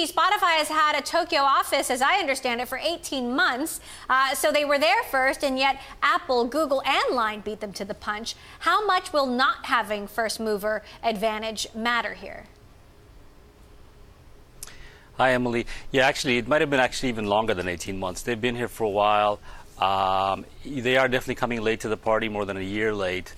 Gigi, Spotify has had a Tokyo office, as I understand it, for 18 months. So they were there first, and yet Apple, Google, and Line beat them to the punch. How much will not having first mover advantage matter here? Hi, Emily. Yeah, actually, it might have been actually even longer than 18 months. They've been here for a while. They are definitely coming late to the party, more than a year late.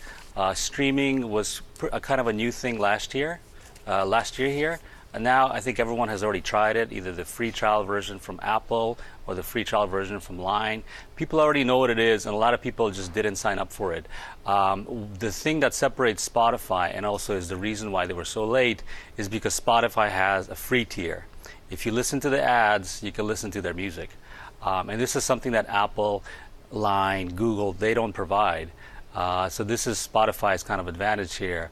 Streaming was kind of a new thing last year here. And now I think everyone has already tried it, either the free trial version from Apple or the free trial version from Line. People already know what it is, and a lot of people just didn't sign up for it. The thing that separates Spotify, and also is the reason why they were so late, is because Spotify has a free tier. If you listen to the ads, you can listen to their music. And this is something that Apple, Line, Google, they don't provide. So this is Spotify's kind of advantage here.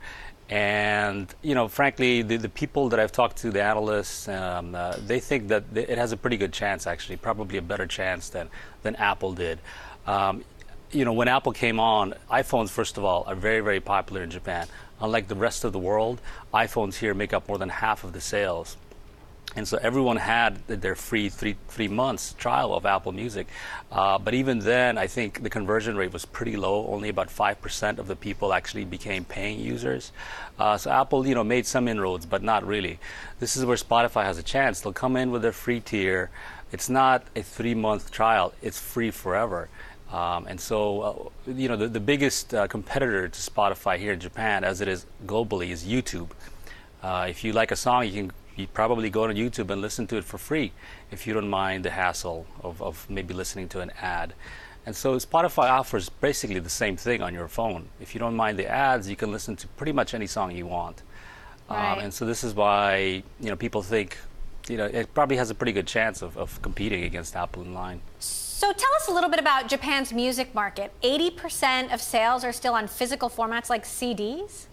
And, you know, frankly, the people that I've talked to, the analysts, they think that it has a pretty good chance, actually, probably a better chance than Apple did. You know, when Apple came on, iPhones, first of all, are very, very popular in Japan. Unlike the rest of the world, iPhones here make up more than half of the sales. And so everyone had their free three months trial of Apple Music. But even then, I think the conversion rate was pretty low. Only about 5% of the people actually became paying users. So Apple, you know, made some inroads, but not really. This is where Spotify has a chance. They'll come in with their free tier. It's not a 3-month trial. It's free forever. And so, you know, the biggest competitor to Spotify here in Japan, as it is globally, is YouTube. If you like a song, you probably go to YouTube and listen to it for free if you don't mind the hassle of maybe listening to an ad. And so Spotify offers basically the same thing on your phone. If you don't mind the ads, you can listen to pretty much any song you want. Right. And so this is why, you know, people think, you know, it probably has a pretty good chance of competing against Apple and Line. So tell us a little bit about Japan's music market. 80% of sales are still on physical formats like CDs?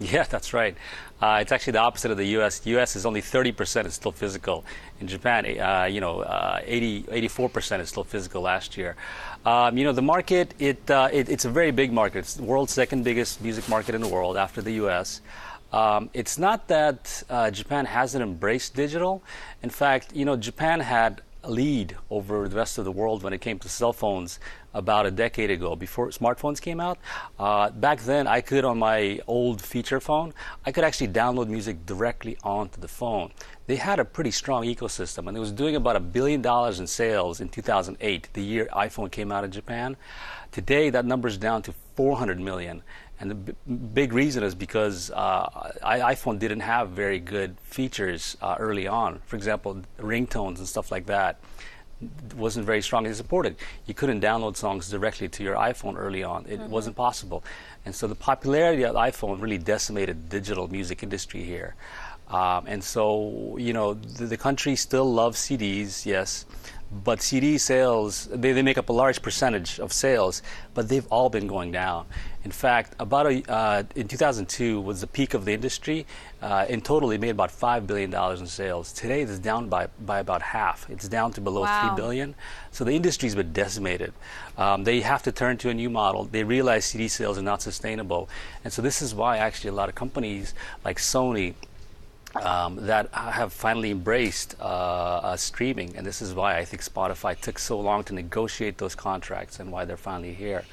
Yeah, that's right. It's actually the opposite of the U.S. U.S. is only 30% is still physical. In Japan, 84% is still physical last year. You know, the market, it's a very big market. It's the world's second biggest music market in the world after the U.S. It's not that Japan hasn't embraced digital. In fact, you know, Japan had a lead over the rest of the world when it came to cell phones about a decade ago, before smartphones came out. Back then, I could, on my old feature phone, I could actually download music directly onto the phone. They had a pretty strong ecosystem, and it was doing about $1 billion in sales in 2008, the year iPhone came out in Japan. Today, that number's down to 400 million. And the big reason is because iPhone didn't have very good features early on. For example, ringtones and stuff like that wasn't very strongly supported. You couldn't download songs directly to your iPhone early on. It wasn't possible. And so the popularity of iPhone really decimated the digital music industry here. And so, you know, the country still loves CDs, yes, but CD sales, they make up a large percentage of sales, but they've all been going down. In fact, in 2002 was the peak of the industry. In total, it made about $5 billion in sales. Today, it's down by about half. It's down to below Wow. $3 billion. So the industry's been decimated. They have to turn to a new model. They realize CD sales are not sustainable. And so this is why actually a lot of companies like Sony, that have finally embraced streaming, and this is why I think Spotify took so long to negotiate those contracts and why they're finally here.